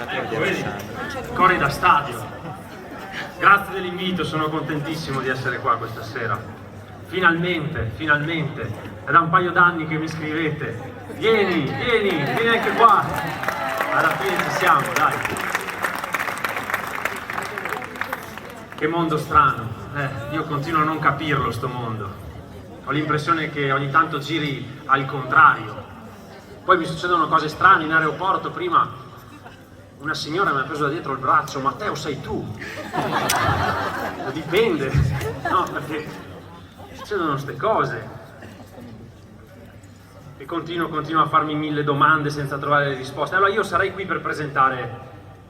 Ecco, vedi, cori da stadio. Grazie dell'invito, sono contentissimo di essere qua questa sera. Finalmente, è da un paio d'anni che mi scrivete. Vieni anche qua. Alla fine ci siamo, dai. Che mondo strano. Io continuo a non capirlo, sto mondo. Ho l'impressione che ogni tanto giri al contrario. Poi mi succedono cose strane in aeroporto. Prima una signora mi ha preso da dietro il braccio. Matteo, sei tu? Dipende. No, perché succedono queste cose. E continuo a farmi 1000 domande senza trovare le risposte. Allora io sarei qui per presentare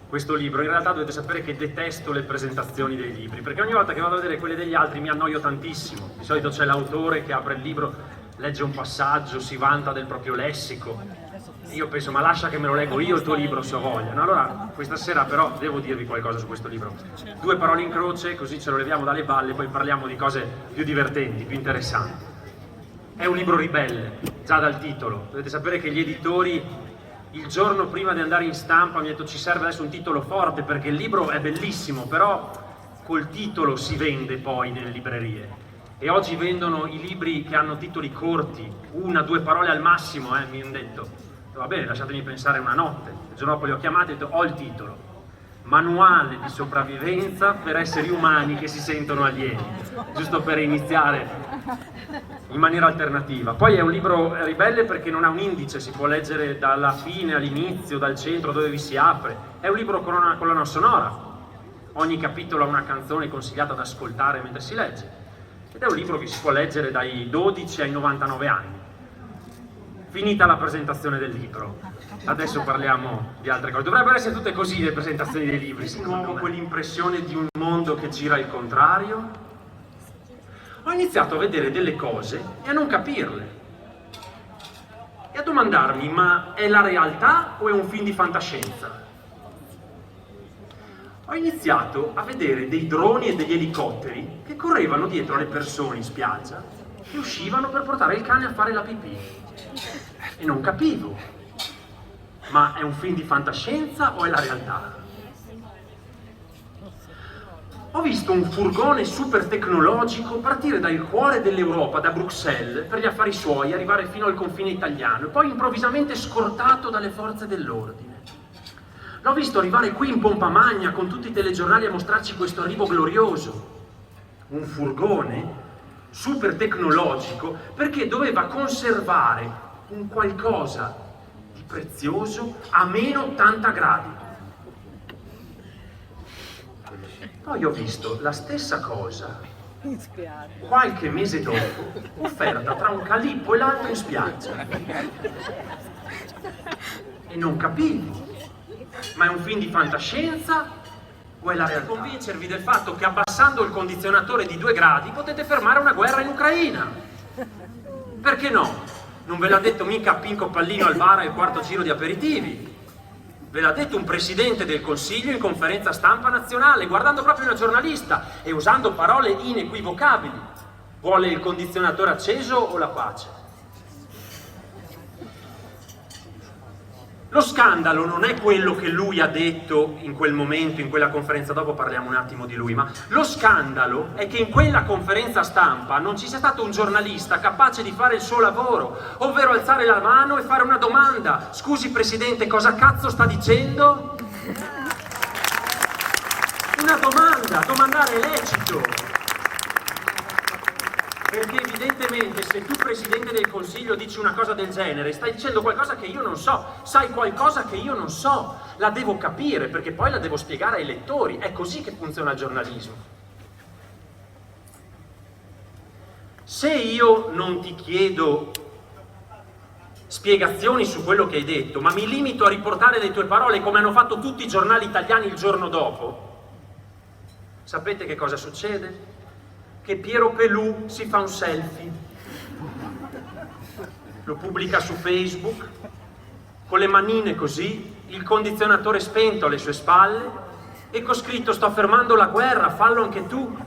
questo libro. In realtà dovete sapere che detesto le presentazioni dei libri, perché ogni volta che vado a vedere quelle degli altri mi annoio tantissimo. Di solito c'è l'autore che apre il libro, legge un passaggio, si vanta del proprio lessico. E io penso, ma lascia che me lo leggo io il tuo libro se ho voglia. No, allora, questa sera però devo dirvi qualcosa su questo libro. 2 parole in croce, così ce lo leviamo dalle balle, poi parliamo di cose più divertenti, più interessanti. È un libro ribelle, già dal titolo. Dovete sapere che gli editori, il giorno prima di andare in stampa, mi hanno detto ci serve adesso un titolo forte, perché il libro è bellissimo, però col titolo si vende poi nelle librerie. E oggi vendono i libri che hanno titoli corti, 1-2 parole al massimo, mi hanno detto. Va bene, lasciatemi pensare una notte. Il giorno dopo li ho chiamati e ho detto, ho il titolo. Manuale di sopravvivenza per esseri umani che si sentono alieni. Giusto per iniziare in maniera alternativa. Poi è un libro ribelle perché non ha un indice, si può leggere dalla fine all'inizio, dal centro dove vi si apre. È un libro con una colonna sonora. Ogni capitolo ha una canzone consigliata da ascoltare mentre si legge. Ed è un libro che si può leggere dai 12 ai 99 anni. Finita la presentazione del libro, adesso parliamo di altre cose. Dovrebbero essere tutte così le presentazioni dei libri. Di nuovo quell'impressione di un mondo che gira al contrario. Ho iniziato a vedere delle cose e a non capirle. E a domandarmi, ma è la realtà o è un film di fantascienza? Ho iniziato a vedere dei droni e degli elicotteri che correvano dietro alle persone in spiaggia e uscivano per portare il cane a fare la pipì. E non capivo, ma è un film di fantascienza o è la realtà? Ho visto un furgone super tecnologico partire dal cuore dell'Europa, da Bruxelles, per gli affari suoi, arrivare fino al confine italiano e poi improvvisamente scortato dalle forze dell'ordine. L'ho visto arrivare qui in pompa magna con tutti i telegiornali a mostrarci questo arrivo glorioso. Un furgone super tecnologico perché doveva conservare un qualcosa di prezioso a meno 80 gradi. Poi ho visto la stessa cosa qualche mese dopo offerta tra un calippo e l'altro in spiaggia. E non capivo. Ma è un film di fantascienza o è la realtà? Convincervi del fatto che abbassando il condizionatore di 2 gradi potete fermare una guerra in Ucraina. Perché no? Non ve l'ha detto mica Pinco Pallino al bar al quarto giro di aperitivi. Ve l'ha detto un presidente del Consiglio in conferenza stampa nazionale, guardando proprio una giornalista e usando parole inequivocabili. Vuole il condizionatore acceso o la pace? Lo scandalo non è quello che lui ha detto in quel momento, in quella conferenza, dopo parliamo un attimo di lui, ma lo scandalo è che in quella conferenza stampa non ci sia stato un giornalista capace di fare il suo lavoro, ovvero alzare la mano e fare una domanda. Scusi Presidente, cosa cazzo sta dicendo? Una domanda, domandare è lecito. Perché evidentemente se tu Presidente del Consiglio dici una cosa del genere, stai dicendo qualcosa che io non so, sai qualcosa che io non so, la devo capire perché poi la devo spiegare ai lettori, è così che funziona il giornalismo. Se io non ti chiedo spiegazioni su quello che hai detto, ma mi limito a riportare le tue parole come hanno fatto tutti i giornali italiani il giorno dopo, sapete che cosa succede? Che Piero Pelù si fa un selfie, lo pubblica su Facebook, con le manine così, il condizionatore spento alle sue spalle e con scritto sto fermando la guerra, fallo anche tu.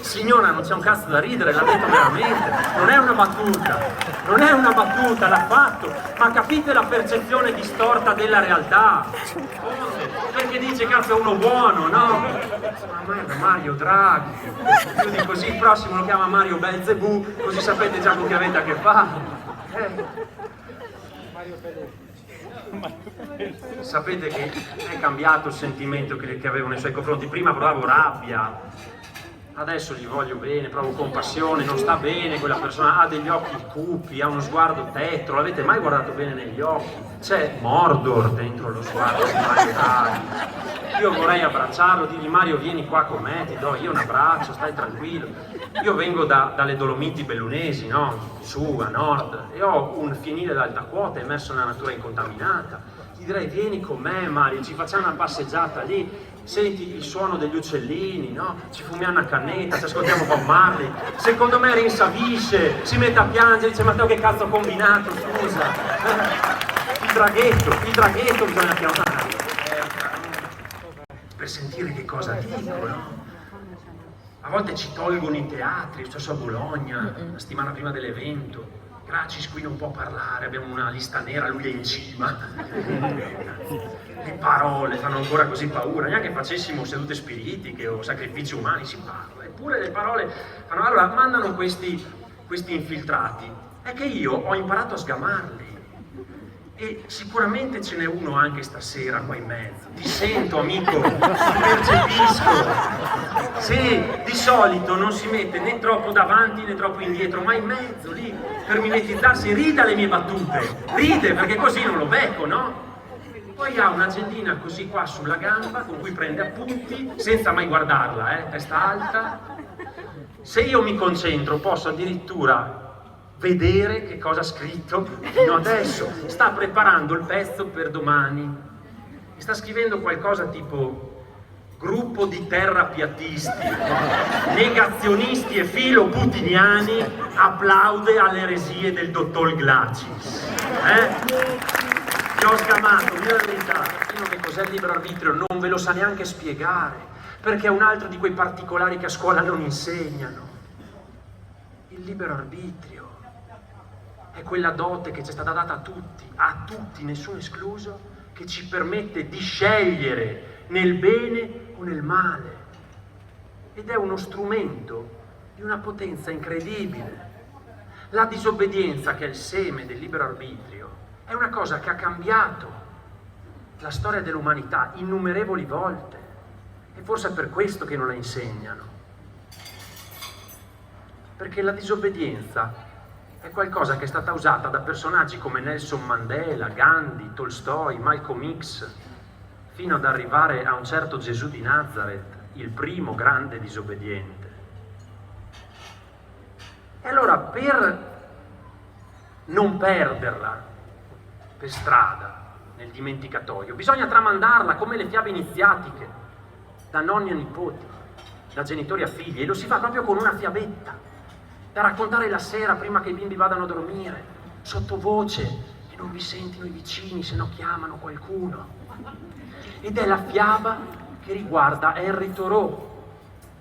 Signora, non c'è un cazzo da ridere, l'ha detto veramente, non è una battuta, non è una battuta, l'ha fatto, ma capite la percezione distorta della realtà? Perché dice cazzo è uno buono, no? Ma guarda Mario Draghi, io dico così, il prossimo lo chiama Mario Belzebù, così sapete già con chi avete a che fare. Sapete che è cambiato il sentimento che avevo nei suoi confronti, prima provavo rabbia, adesso gli voglio bene, provo compassione, non sta bene quella persona, ha degli occhi cupi, ha uno sguardo tetro, l'avete mai guardato bene negli occhi? C'è Mordor dentro lo sguardo di Mario Draghi. Io vorrei abbracciarlo, dirgli Mario vieni qua con me, ti do io un abbraccio, stai tranquillo. Io vengo dalle Dolomiti bellunesi, no? Su, a nord, e ho un fienile d'alta quota immerso nella natura incontaminata. Ti direi vieni con me Mario, ci facciamo una passeggiata lì, senti il suono degli uccellini, no? Ci fumiamo una cannetta, ci ascoltiamo Bob Marley, secondo me rinsavisce, si mette a piangere, dice Matteo che cazzo ho combinato, scusa. Il draghetto bisogna chiamare, per sentire che cosa dico, no? A volte ci tolgono i teatri, stesso a Bologna, la settimana prima dell'evento. Gracis qui non può parlare, abbiamo una lista nera, lui è in cima. Le parole fanno ancora così paura, neanche facessimo sedute spiritiche o sacrifici umani si parla, eppure le parole fanno... Allora mandano questi infiltrati, è che io ho imparato a sgamarli. E sicuramente ce n'è uno anche stasera qua in mezzo. Ti sento, amico, ti percepisco. Sì, di solito non si mette né troppo davanti né troppo indietro, ma in mezzo, lì, per mimetizzarsi, ride alle mie battute. Ride, perché così non lo becco, no? Poi ha un'agendina così qua sulla gamba, con cui prende appunti, senza mai guardarla, testa alta. Se io mi concentro, posso addirittura vedere che cosa ha scritto fino adesso. Sta preparando il pezzo per domani. Sta scrivendo qualcosa tipo gruppo di terrapiattisti, negazionisti e filoputiniani applaude alle eresie del dottor Glacis. Ti ho scamato, io la verità, fino che cos'è il libero arbitrio non ve lo sa neanche spiegare, perché è un altro di quei particolari che a scuola non insegnano. Il libero arbitrio è quella dote che ci è stata data a tutti, nessuno escluso, che ci permette di scegliere nel bene o nel male. Ed è uno strumento di una potenza incredibile. La disobbedienza, che è il seme del libero arbitrio, è una cosa che ha cambiato la storia dell'umanità innumerevoli volte. E forse è per questo che non la insegnano. Perché la disobbedienza è qualcosa che è stata usata da personaggi come Nelson Mandela, Gandhi, Tolstoi, Malcolm X, fino ad arrivare a un certo Gesù di Nazareth, il primo grande disobbediente. E allora, per non perderla per strada, nel dimenticatoio, bisogna tramandarla come le fiabe iniziatiche, da nonni a nipoti, da genitori a figli, e lo si fa proprio con una fiabetta, da raccontare la sera prima che i bimbi vadano a dormire, sottovoce, e non vi sentono i vicini, se no chiamano qualcuno. Ed è la fiaba che riguarda Henry Thoreau,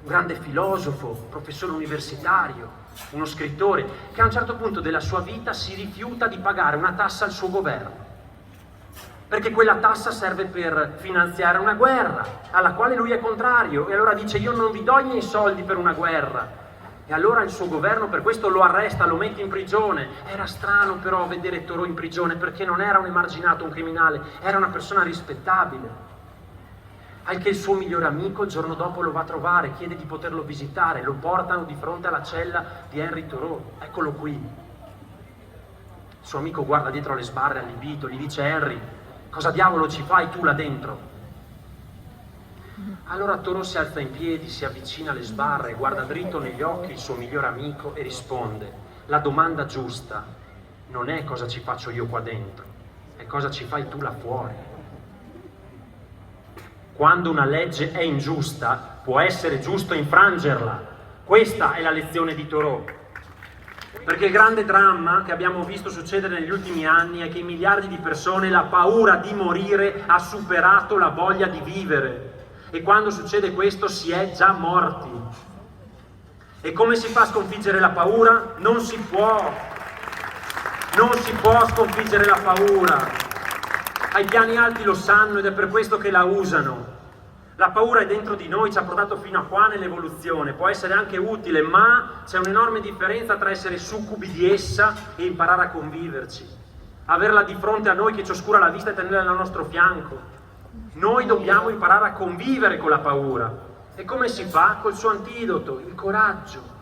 un grande filosofo, professore universitario, uno scrittore, che a un certo punto della sua vita si rifiuta di pagare una tassa al suo governo, perché quella tassa serve per finanziare una guerra, alla quale lui è contrario, e allora dice io non vi do i miei soldi per una guerra. E allora il suo governo per questo lo arresta, lo mette in prigione. Era strano però vedere Thoreau in prigione, perché non era un emarginato, un criminale, era una persona rispettabile. Al che il suo migliore amico il giorno dopo lo va a trovare, chiede di poterlo visitare, lo portano di fronte alla cella di Henry Thoreau. Eccolo qui. Il suo amico guarda dietro le sbarre allibito, gli dice Henry, cosa diavolo ci fai tu là dentro? Allora Thoreau si alza in piedi, si avvicina alle sbarre, guarda dritto negli occhi il suo migliore amico e risponde: la domanda giusta non è cosa ci faccio io qua dentro, è cosa ci fai tu là fuori. Quando una legge è ingiusta, può essere giusto infrangerla. Questa è la lezione di Thoreau. Perché il grande dramma che abbiamo visto succedere negli ultimi anni è che i miliardi di persone, la paura di morire ha superato la voglia di vivere. E quando succede questo si è già morti. E come si fa a sconfiggere la paura? Non si può sconfiggere la paura. Ai piani alti lo sanno ed è per questo che la usano. La paura è dentro di noi, ci ha portato fino a qua nell'evoluzione, può essere anche utile, ma c'è un'enorme differenza tra essere succubi di essa e imparare a conviverci. Averla di fronte a noi che ci oscura la vista e tenerla al nostro fianco. Noi dobbiamo imparare a convivere con la paura. E come si fa? Col suo antidoto, il coraggio.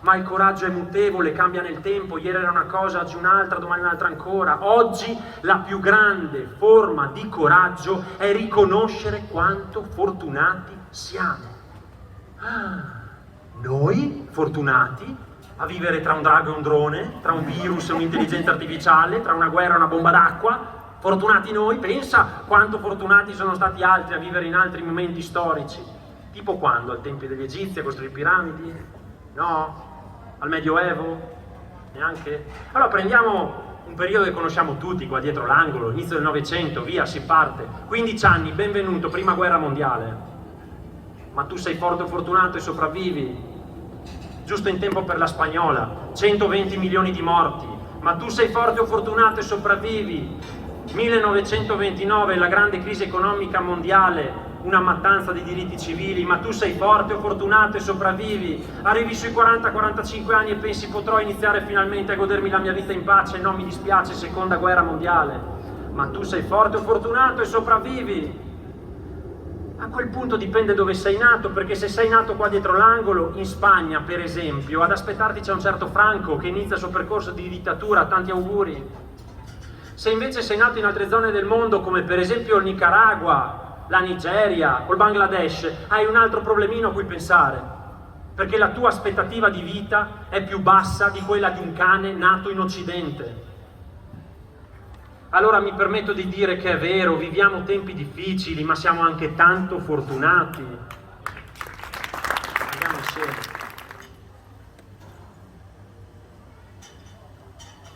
Ma il coraggio è mutevole, cambia nel tempo, ieri era una cosa, oggi un'altra, domani un'altra ancora. Oggi la più grande forma di coraggio è riconoscere quanto fortunati siamo. Noi, fortunati, a vivere tra un drago e un drone, tra un virus e un'intelligenza artificiale, tra una guerra e una bomba d'acqua, fortunati noi, pensa quanto fortunati sono stati altri a vivere in altri momenti storici. Tipo quando? Al tempo degli Egizi a costruire piramidi? No? Al Medioevo? Neanche? Allora prendiamo un periodo che conosciamo tutti, qua dietro l'angolo, inizio del Novecento, via, si parte. 15 anni, benvenuto, prima guerra mondiale. Ma tu sei forte o fortunato e sopravvivi? Giusto in tempo per la spagnola, 120 milioni di morti. Ma tu sei forte o fortunato e sopravvivi? 1929, la grande crisi economica mondiale, una mattanza di diritti civili, ma tu sei forte o fortunato e sopravvivi. Arrivi sui 40-45 anni e pensi potrò iniziare finalmente a godermi la mia vita in pace, non mi dispiace, seconda guerra mondiale. Ma tu sei forte o fortunato e sopravvivi. A quel punto dipende dove sei nato, perché se sei nato qua dietro l'angolo, in Spagna per esempio, ad aspettarti c'è un certo Franco che inizia il suo percorso di dittatura, tanti auguri. Se invece sei nato in altre zone del mondo, come per esempio il Nicaragua, la Nigeria o il Bangladesh, hai un altro problemino a cui pensare, perché la tua aspettativa di vita è più bassa di quella di un cane nato in Occidente. Allora mi permetto di dire che è vero, viviamo tempi difficili, ma siamo anche tanto fortunati. Andiamo insieme.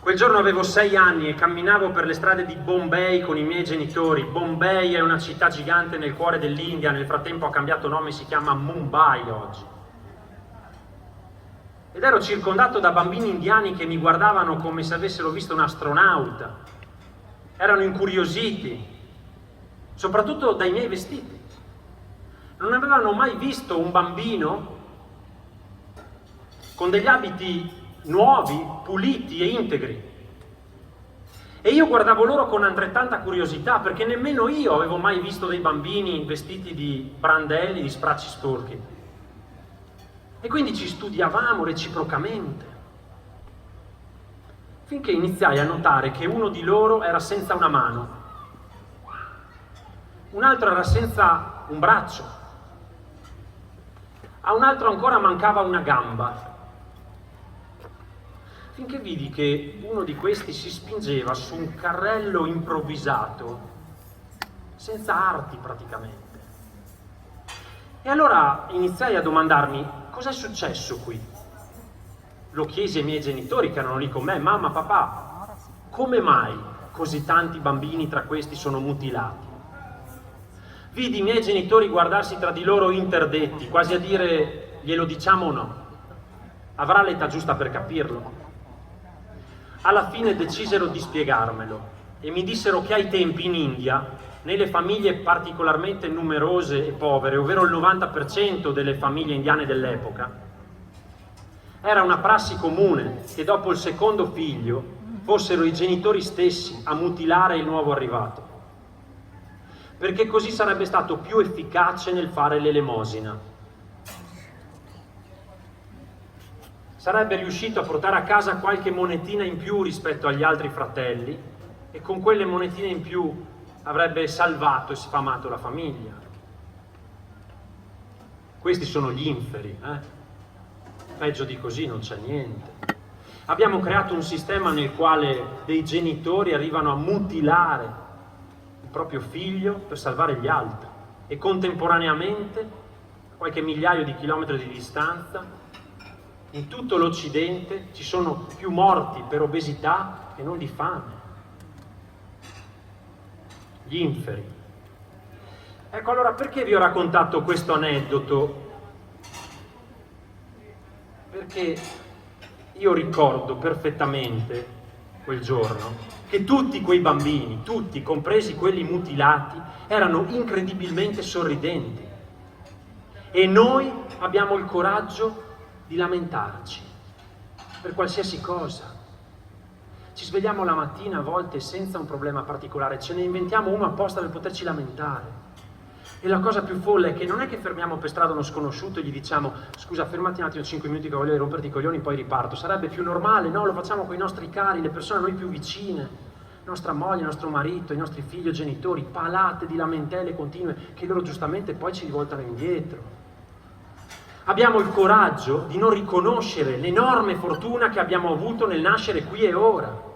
Quel giorno avevo 6 anni e camminavo per le strade di Bombay con i miei genitori. Bombay è una città gigante nel cuore dell'India, nel frattempo ha cambiato nome e si chiama Mumbai oggi. Ed ero circondato da bambini indiani che mi guardavano come se avessero visto un astronauta. Erano incuriositi, soprattutto dai miei vestiti. Non avevano mai visto un bambino con degli abiti nuovi, puliti e integri. E io guardavo loro con altrettanta curiosità, perché nemmeno io avevo mai visto dei bambini vestiti di brandelli, di stracci sporchi. E quindi ci studiavamo reciprocamente, finché iniziai a notare che uno di loro era senza una mano, un altro era senza un braccio, a un altro ancora mancava una gamba. Finché vidi che uno di questi si spingeva su un carrello improvvisato, senza arti praticamente. E allora iniziai a domandarmi, cos'è successo qui? Lo chiesi ai miei genitori che erano lì con me, mamma, papà, come mai così tanti bambini tra questi sono mutilati? Vidi i miei genitori guardarsi tra di loro interdetti, quasi a dire, glielo diciamo o no? Avrà l'età giusta per capirlo. Alla fine decisero di spiegarmelo e mi dissero che ai tempi in India, nelle famiglie particolarmente numerose e povere, ovvero il 90% delle famiglie indiane dell'epoca, era una prassi comune che dopo il secondo figlio fossero i genitori stessi a mutilare il nuovo arrivato, perché così sarebbe stato più efficace nel fare l'elemosina. Sarebbe riuscito a portare a casa qualche monetina in più rispetto agli altri fratelli e con quelle monetine in più avrebbe salvato e sfamato la famiglia. Questi sono gli inferi, Peggio di così non c'è niente. Abbiamo creato un sistema nel quale dei genitori arrivano a mutilare il proprio figlio per salvare gli altri e contemporaneamente, a qualche migliaio di chilometri di distanza, in tutto l'Occidente ci sono più morti per obesità che non di fame. Gli inferi. Ecco, allora perché vi ho raccontato questo aneddoto? Perché io ricordo perfettamente quel giorno che tutti quei bambini, tutti, compresi quelli mutilati, erano incredibilmente sorridenti. E noi abbiamo il coraggio di lamentarci per qualsiasi cosa. Ci svegliamo la mattina a volte senza un problema particolare, ce ne inventiamo uno apposta per poterci lamentare. E la cosa più folle è che non è che fermiamo per strada uno sconosciuto e gli diciamo scusa, fermati un attimo 5 minuti che voglio romperti i coglioni, poi riparto. Sarebbe più normale, no? Lo facciamo con i nostri cari, le persone a noi più vicine, nostra moglie, nostro marito, i nostri figli o genitori, palate di lamentele continue che loro giustamente poi ci rivoltano indietro. Abbiamo il coraggio di non riconoscere l'enorme fortuna che abbiamo avuto nel nascere qui e ora.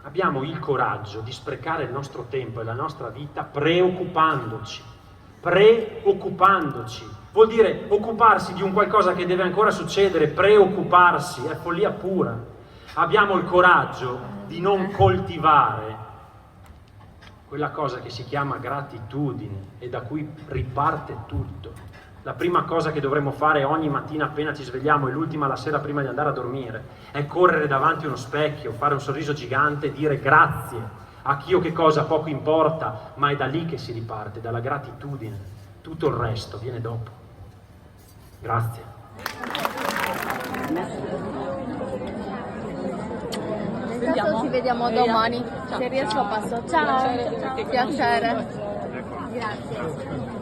Abbiamo il coraggio di sprecare il nostro tempo e la nostra vita preoccupandoci. Vuol dire occuparsi di un qualcosa che deve ancora succedere, preoccuparsi, è follia pura. Abbiamo il coraggio di non coltivare quella cosa che si chiama gratitudine e da cui riparte tutto. La prima cosa che dovremmo fare ogni mattina appena ci svegliamo e l'ultima la sera prima di andare a dormire è correre davanti a uno specchio, fare un sorriso gigante e dire grazie a chi o che cosa poco importa, ma è da lì che si riparte, dalla gratitudine. Tutto il resto viene dopo. Grazie. Ci vediamo domani. Se riesco passo. Ciao. Piacere. Grazie.